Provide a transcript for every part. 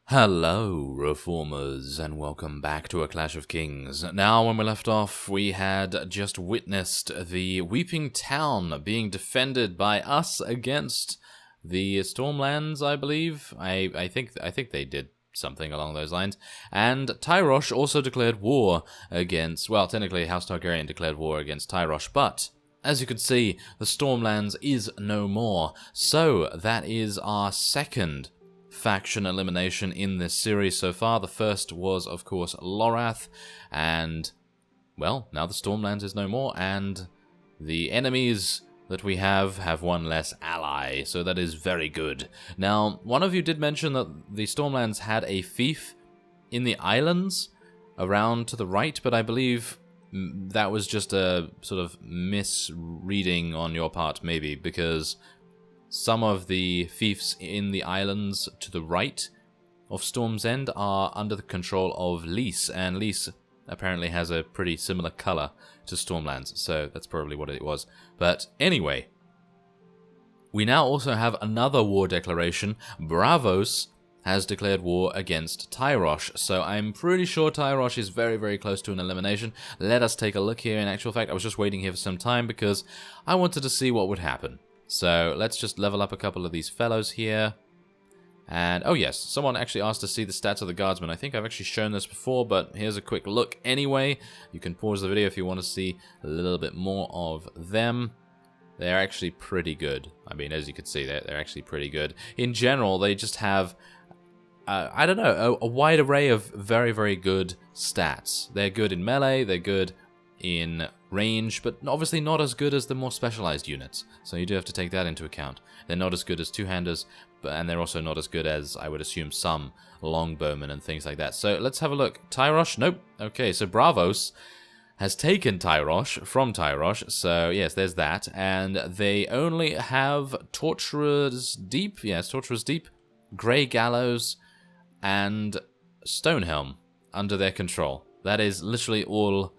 Hello, Reformers, and welcome back to A Clash of Kings. Now, when we left off, we had just witnessed the Weeping Town being defended by us against the Stormlands, I believe. I think they did something along those lines. And Tyroshi also declared war against, well, technically House Targaryen declared war against Tyroshi, but as you can see, the Stormlands is no more. So, that is our second faction elimination in this series so far. The first was, of course, Lorath, and, well, now the Stormlands is no more, and the enemies that we have one less ally, so that is very good. Now, one of you did mention that the Stormlands had a fief in the islands around to the right, but I believe that was just a sort of misreading on your part, maybe, because some of the fiefs in the islands to the right of Storm's End are under the control of Lys, and Lys apparently has a pretty similar color to Stormlands, so that's probably what it was. But anyway, we now also have another war declaration. Braavos has declared war against Tyroshi, so I'm pretty sure Tyroshi is very, very close to an elimination. Let us take a look here. In actual fact, I was just waiting here for some time because I wanted to see what would happen. So let's just level up a couple of these fellows here. And, oh yes, someone actually asked to see the stats of the guardsmen. I think I've actually shown this before, but here's a quick look anyway. You can pause the video if you want to see a little bit more of them. They're actually pretty good. I mean, as you can see, they're actually pretty good. In general, they just have, I don't know, a wide array of very, very good stats. They're good in melee, they're good in range, but obviously not as good as the more specialized units. So you do have to take that into account. They're not as good as two-handers, and they're also not as good as, I would assume, some longbowmen and things like that. So let's have a look. Tyroshi? Nope. Okay, so Braavos has taken Tyroshi from Tyroshi, so yes, there's that. And they only have Torturer's Deep, yes, Torturer's Deep, Grey Gallows, and Stonehelm under their control. That is literally all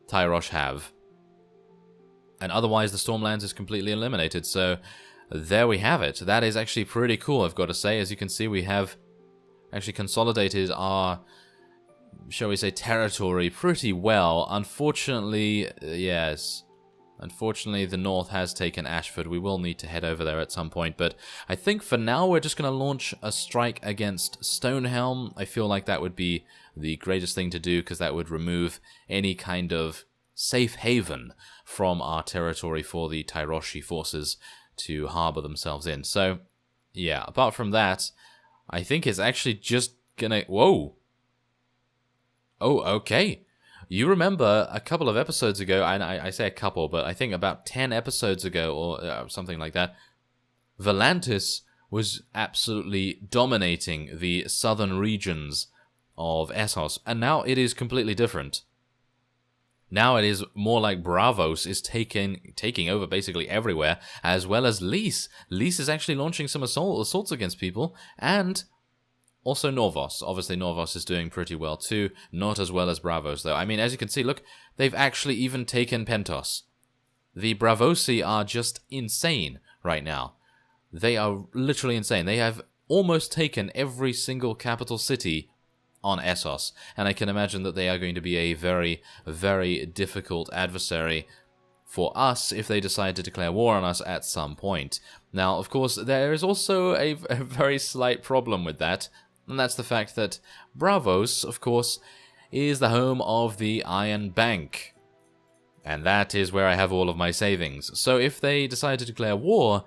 Tyroshi have. And otherwise the Stormlands is completely eliminated, so there we have it. That is actually pretty cool, I've got to say. As you can see, we have actually consolidated our, shall we say, territory pretty well. Unfortunately, yes, unfortunately the North has taken Ashford. We will need to head over there at some point, but I think for now we're just going to launch a strike against Stonehelm. I feel like that would be the greatest thing to do, because that would remove any kind of safe haven from our territory for the Tyroshi forces to harbor themselves in. So, yeah, apart from that, I think it's actually just gonna... Whoa! Oh, okay. You remember a couple of episodes ago, and I say a couple, but I think about 10 episodes ago, or something like that, Volantis was absolutely dominating the southern regions of Essos, and now it is completely different. Now it is more like Braavos is taking over basically everywhere, as well as Lys. Lys is actually launching some assaults against people, and also Norvos. Obviously Norvos is doing pretty well too, not as well as Braavos though. I mean, as you can see, look, they've actually even taken Pentos. The Braavosi are just insane right now. They are literally insane. They have almost taken every single capital city on Essos, and I can imagine that they are going to be a very, very difficult adversary for us if they decide to declare war on us at some point. Now, of course, there is also a very slight problem with that, and that's the fact that Braavos, of course, is the home of the Iron Bank, and that is where I have all of my savings. So if they decide to declare war,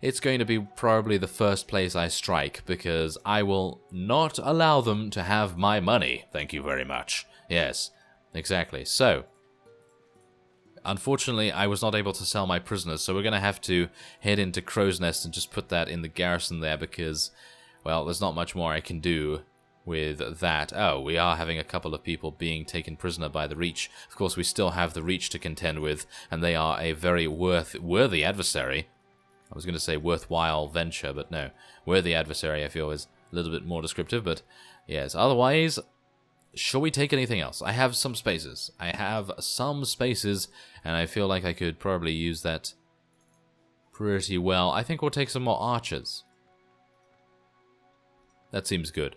it's going to be probably the first place I strike, because I will not allow them to have my money. Thank you very much. Yes, exactly. So, unfortunately, I was not able to sell my prisoners, so we're going to have to head into Crow's Nest and just put that in the garrison there, because, well, there's not much more I can do with that. Oh, we are having a couple of people being taken prisoner by the Reach. Of course, we still have the Reach to contend with, and they are a very worthy adversary. I was going to say worthwhile venture, but no. Worthy adversary, I feel, is a little bit more descriptive, but yes. Otherwise, shall we take anything else? I have some spaces. And I feel like I could probably use that pretty well. I think we'll take some more archers. That seems good.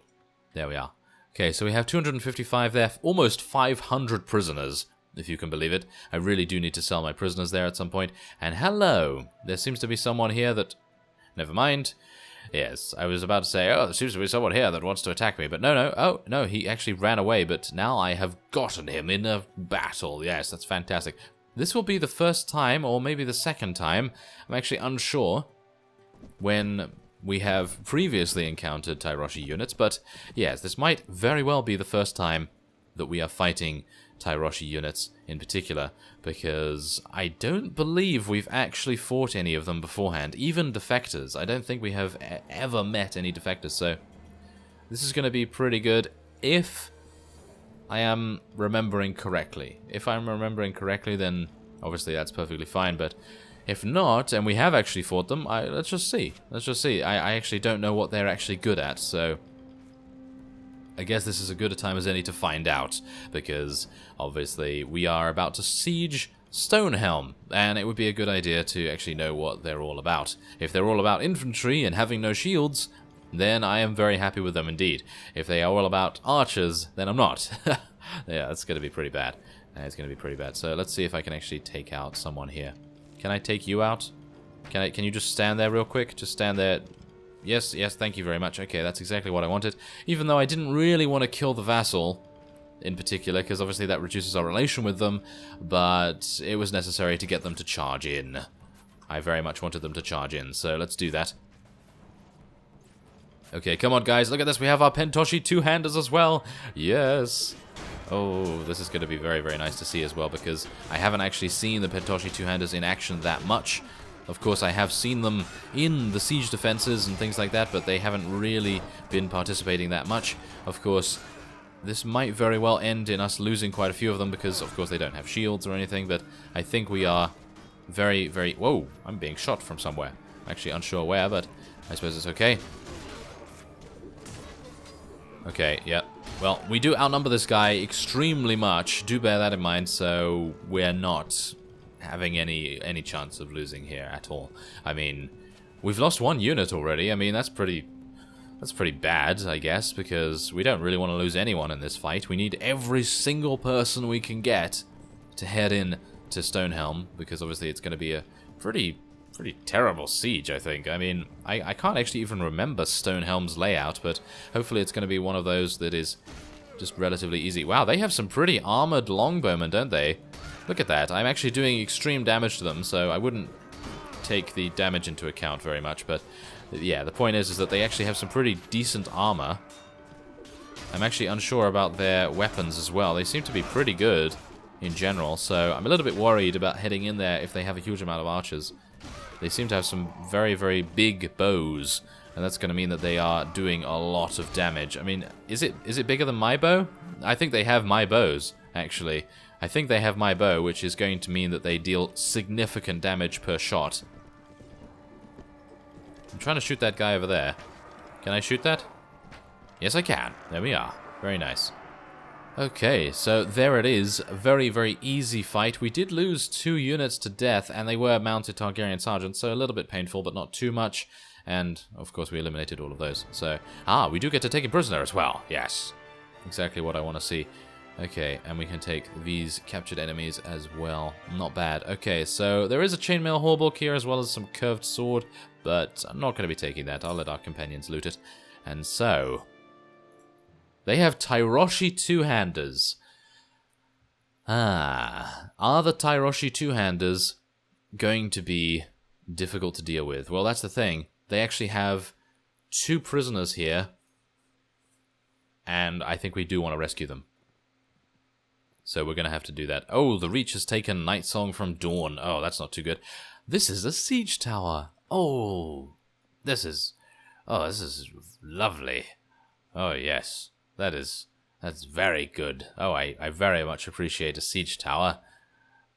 There we are. Okay, so we have 255 there, almost 500 prisoners, if you can believe it. I really do need to sell my prisoners there at some point. And hello! There seems to be someone here that... Never mind. Yes, I was about to say, oh, there seems to be someone here that wants to attack me. But no. Oh, no, he actually ran away. But now I have gotten him in a battle. Yes, that's fantastic. This will be the first time, or maybe the second time. I'm actually unsure when we have previously encountered Tyroshi units. But yes, this might very well be the first time that we are fighting Tyroshi units in particular, because I don't believe we've actually fought any of them beforehand, even defectors. I don't think we have ever met any defectors, so this is going to be pretty good if I am remembering correctly. If I'm remembering correctly, then obviously that's perfectly fine, but if not, and we have actually fought them, let's just see. Let's just see. I actually don't know what they're actually good at, so I guess this is as good a time as any to find out, because obviously we are about to siege Stonehelm, and it would be a good idea to actually know what they're all about. If they're all about infantry and having no shields, then I am very happy with them indeed. If they are all about archers, then I'm not. Yeah, that's going to be pretty bad. It's going to be pretty bad. So let's see if I can actually take out someone here. Can I take you out? Can you just stand there real quick? Just stand there. Yes, thank you very much. Okay, that's exactly what I wanted. Even though I didn't really want to kill the vassal in particular, because obviously that reduces our relation with them, but it was necessary to get them to charge in. I very much wanted them to charge in, so let's do that. Okay, come on guys, look at this. We have our Pentoshi two-handers as well. Yes. Oh, this is going to be very, very nice to see as well, because I haven't actually seen the Pentoshi two-handers in action that much. Of course, I have seen them in the siege defenses and things like that, but they haven't really been participating that much. Of course, this might very well end in us losing quite a few of them, because, of course, they don't have shields or anything, but I think we are very, very... Whoa, I'm being shot from somewhere. I'm actually unsure where, but I suppose it's okay. Okay, yeah. Well, we do outnumber this guy extremely much. Do bear that in mind, so we're not having any chance of losing here at all. I mean, we've lost one unit already. I mean, that's pretty bad, I guess, because we don't really want to lose anyone in this fight. We need every single person we can get to head in to Stonehelm, because obviously it's going to be a pretty terrible siege, I think. I mean, I can't actually even remember Stonehelm's layout, but hopefully it's going to be one of those that is just relatively easy. Wow, they have some pretty armored longbowmen, don't they? Look at that. I'm actually doing extreme damage to them, so I wouldn't take the damage into account very much, but yeah, the point is that they actually have some pretty decent armor. I'm actually unsure about their weapons as well. They seem to be pretty good in general, so I'm a little bit worried about heading in there if they have a huge amount of archers. They seem to have some very, very big bows, and that's going to mean that they are doing a lot of damage. I mean, is it bigger than my bow? I think they have my bows, actually. I think they have my bow, which is going to mean that they deal significant damage per shot. I'm trying to shoot that guy over there. Can I shoot that? Yes, I can. There we are. Very nice. Okay, so there it is. A very, very easy fight. We did lose 2 units to death, and they were mounted Targaryen sergeants, so a little bit painful, but not too much. And, of course, we eliminated all of those. So, we do get to take a prisoner as well. Yes. Exactly what I want to see. Okay, and we can take these captured enemies as well. Not bad. Okay, so there is a chainmail hauberk here as well as some curved sword, but I'm not going to be taking that. I'll let our companions loot it. And so, they have Tyroshi two-handers. Are the Tyroshi two-handers going to be difficult to deal with? Well, that's the thing. They actually have 2 prisoners here, and I think we do want to rescue them. So we're going to have to do that. Oh, the Reach has taken Night Song from Dawn. Oh, that's not too good. This is a siege tower. Oh, this is lovely. Oh, yes. That's very good. Oh, I very much appreciate a siege tower.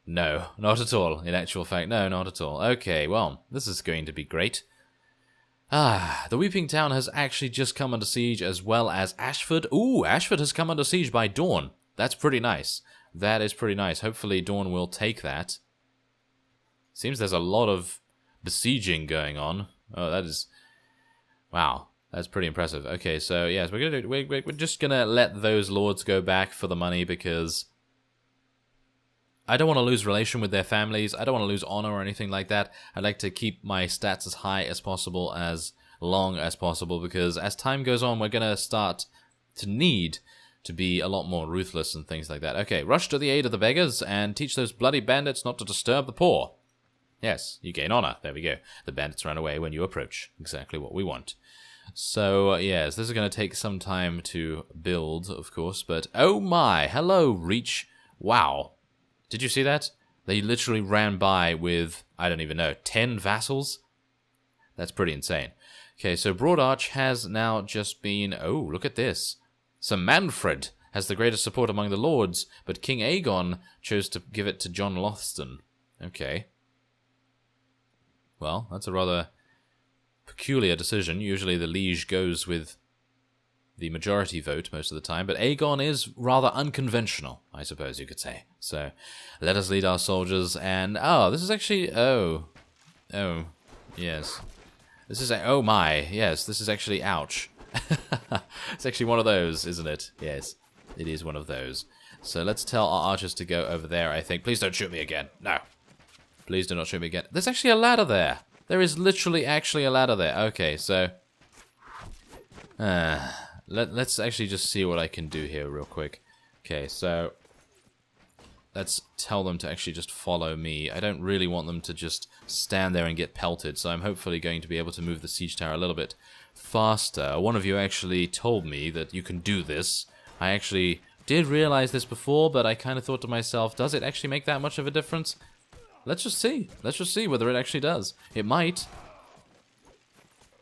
No, not at all. In actual fact, no, not at all. Okay, well, this is going to be great. The Weeping Town has actually just come under siege, as well as Ashford. Ooh, Ashford has come under siege by Dawn. That's pretty nice. That is pretty nice. Hopefully Dawn will take that. Seems there's a lot of besieging going on. Oh, that is... Wow. That's pretty impressive. Okay, so yes, we're just gonna let those lords go back for the money because I don't want to lose relation with their families. I don't want to lose honor or anything like that. I'd like to keep my stats as high as possible, as long as possible, because as time goes on, we're gonna start to need to be a lot more ruthless and things like that. Okay, rush to the aid of the beggars and teach those bloody bandits not to disturb the poor. Yes, you gain honor. There we go. The bandits run away when you approach. Exactly what we want. So, yes, this is going to take some time to build, of course, but oh my, hello, Reach. Wow. Did you see that? They literally ran by with, I don't even know, 10 vassals? That's pretty insane. Okay, so Broad Arch has now just been, oh, look at this. Sir Manfred has the greatest support among the lords, but King Aegon chose to give it to John Lothston. Okay. Well, that's a rather peculiar decision. Usually the liege goes with the majority vote most of the time, but Aegon is rather unconventional, I suppose you could say. So, let us lead our soldiers, and, oh, this is actually, oh, yes. This is, oh my, yes, this is actually, ouch. It's actually one of those, isn't it? Yes, it is one of those. So let's tell our archers to go over there, I think. Please don't shoot me again. No. Please do not shoot me again. There's actually a ladder there. There is literally actually a ladder there. Okay, so... let's actually just see what I can do here real quick. Okay, so... let's tell them to actually just follow me. I don't really want them to just stand there and get pelted, so I'm hopefully going to be able to move the siege tower a little bit faster. One of you actually told me that you can do this. I actually did realize this before, but I kind of thought to myself, does it actually make that much of a difference? Let's just see. Let's just see whether it actually does. It might.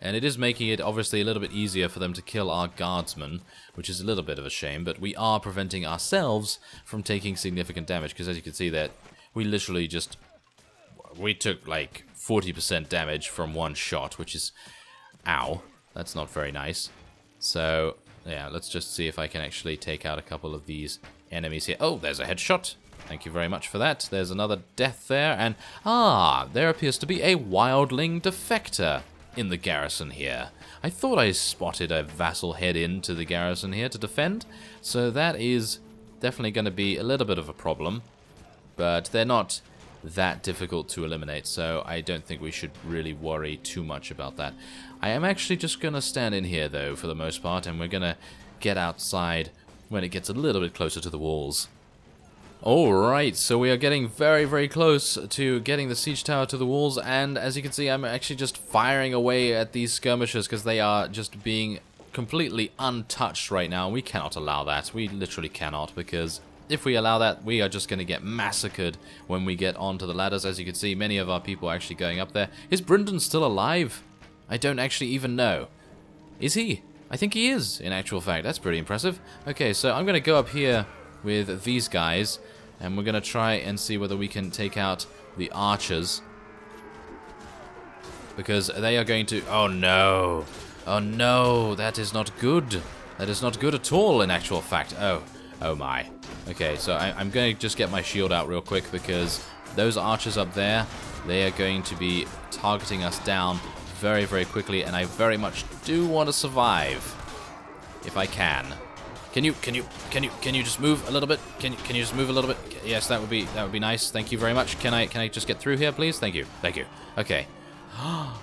And it is making it obviously a little bit easier for them to kill our guardsmen, which is a little bit of a shame, but we are preventing ourselves from taking significant damage, because as you can see that we literally just... we took like 40% damage from one shot, which is... ow. That's not very nice. So, yeah, let's just see if I can actually take out a couple of these enemies here. Oh, there's a headshot. Thank you very much for that. There's another death there, and... ah, there appears to be a wildling defector in the garrison here. I thought I spotted a vassal head into the garrison here to defend, so that is definitely going to be a little bit of a problem, but they're not that difficult to eliminate, so I don't think we should really worry too much about that. I am actually just going to stand in here, though, for the most part, and we're going to get outside when it gets a little bit closer to the walls. Alright, so we are getting very, very close to getting the siege tower to the walls, and as you can see, I'm actually just firing away at these skirmishers because they are just being completely untouched right now. We cannot allow that. We literally cannot, because if we allow that, we are just going to get massacred when we get onto the ladders. As you can see, many of our people are actually going up there. Is Brynden still alive? I don't actually even know. Is he? I think he is, in actual fact. That's pretty impressive. Okay, so I'm going to go up here with these guys, and we're going to try and see whether we can take out the archers, because they are going to... oh no, oh no, that is not good. That is not good at all, in actual fact. Oh my. Okay, so I'm going to just get my shield out real quick, because those archers up there, they are going to be targeting us down very, very quickly, and I very much do want to survive if I can. Can you just move a little bit? Can you just move a little bit? Yes, that would be nice. Thank you very much. Can I just get through here, please? Thank you. Okay.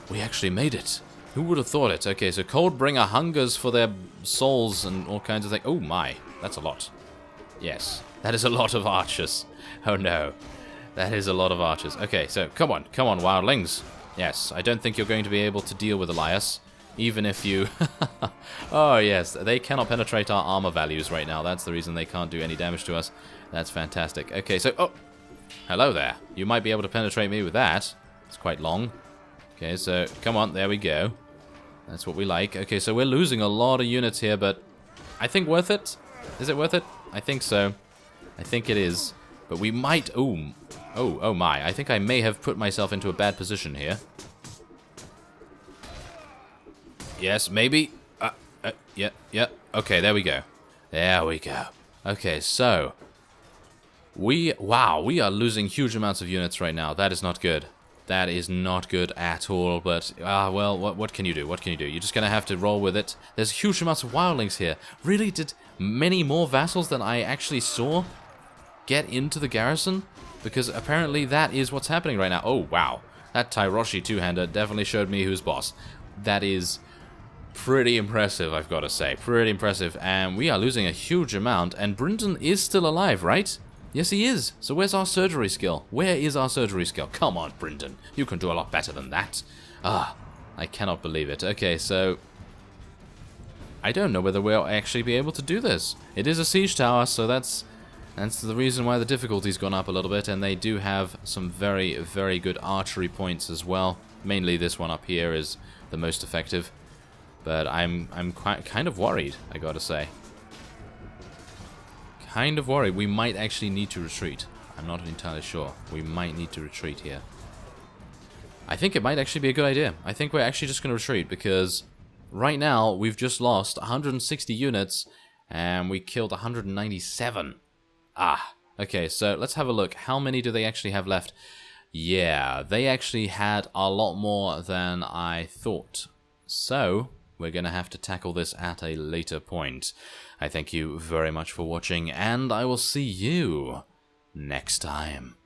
We actually made it. Who would have thought it? Okay, so Coldbringer hungers for their souls and all kinds of things. Oh my, that's a lot. Yes, that is a lot of archers. Oh no, that is a lot of archers. Okay, so come on, wildlings. Yes, I don't think you're going to be able to deal with Elias. Even if you... oh, yes. They cannot penetrate our armor values right now. That's the reason they can't do any damage to us. That's fantastic. Okay, so... oh! Hello there. You might be able to penetrate me with that. It's quite long. Okay, so... come on. There we go. That's what we like. Okay, so we're losing a lot of units here, but... I think worth it? Is it worth it? I think so. I think it is. But we might... ooh. Oh my. I think I may have put myself into a bad position here. Yes, maybe. Yeah. Okay, there we go. There we go. Okay, so we are losing huge amounts of units right now. That is not good. That is not good at all, but, well, what can you do? What can you do? You're just gonna have to roll with it. There's huge amounts of wildlings here. Really, did many more vassals than I actually saw get into the garrison? Because apparently that is what's happening right now. Oh, wow. That Tyroshi two-hander definitely showed me who's boss. That is pretty impressive, I've got to say. Pretty impressive. And we are losing a huge amount. And Brinton is still alive, right? Yes, he is. So where's our surgery skill? Where is our surgery skill? Come on, Brinton. You can do a lot better than that. I cannot believe it. Okay, so I don't know whether we'll actually be able to do this. It is a siege tower, so that's the reason why the difficulty's gone up a little bit, and they do have some very, very good archery points as well. Mainly this one up here is the most effective. But I'm kind of worried, I gotta say. Kind of worried. We might actually need to retreat. I'm not entirely sure. We might need to retreat here. I think it might actually be a good idea. I think we're actually just going to retreat because right now we've just lost 160 units and we killed 197. Okay, so let's have a look. How many do they actually have left? Yeah, they actually had a lot more than I thought. So we're going to have to tackle this at a later point. I thank you very much for watching, and I will see you next time.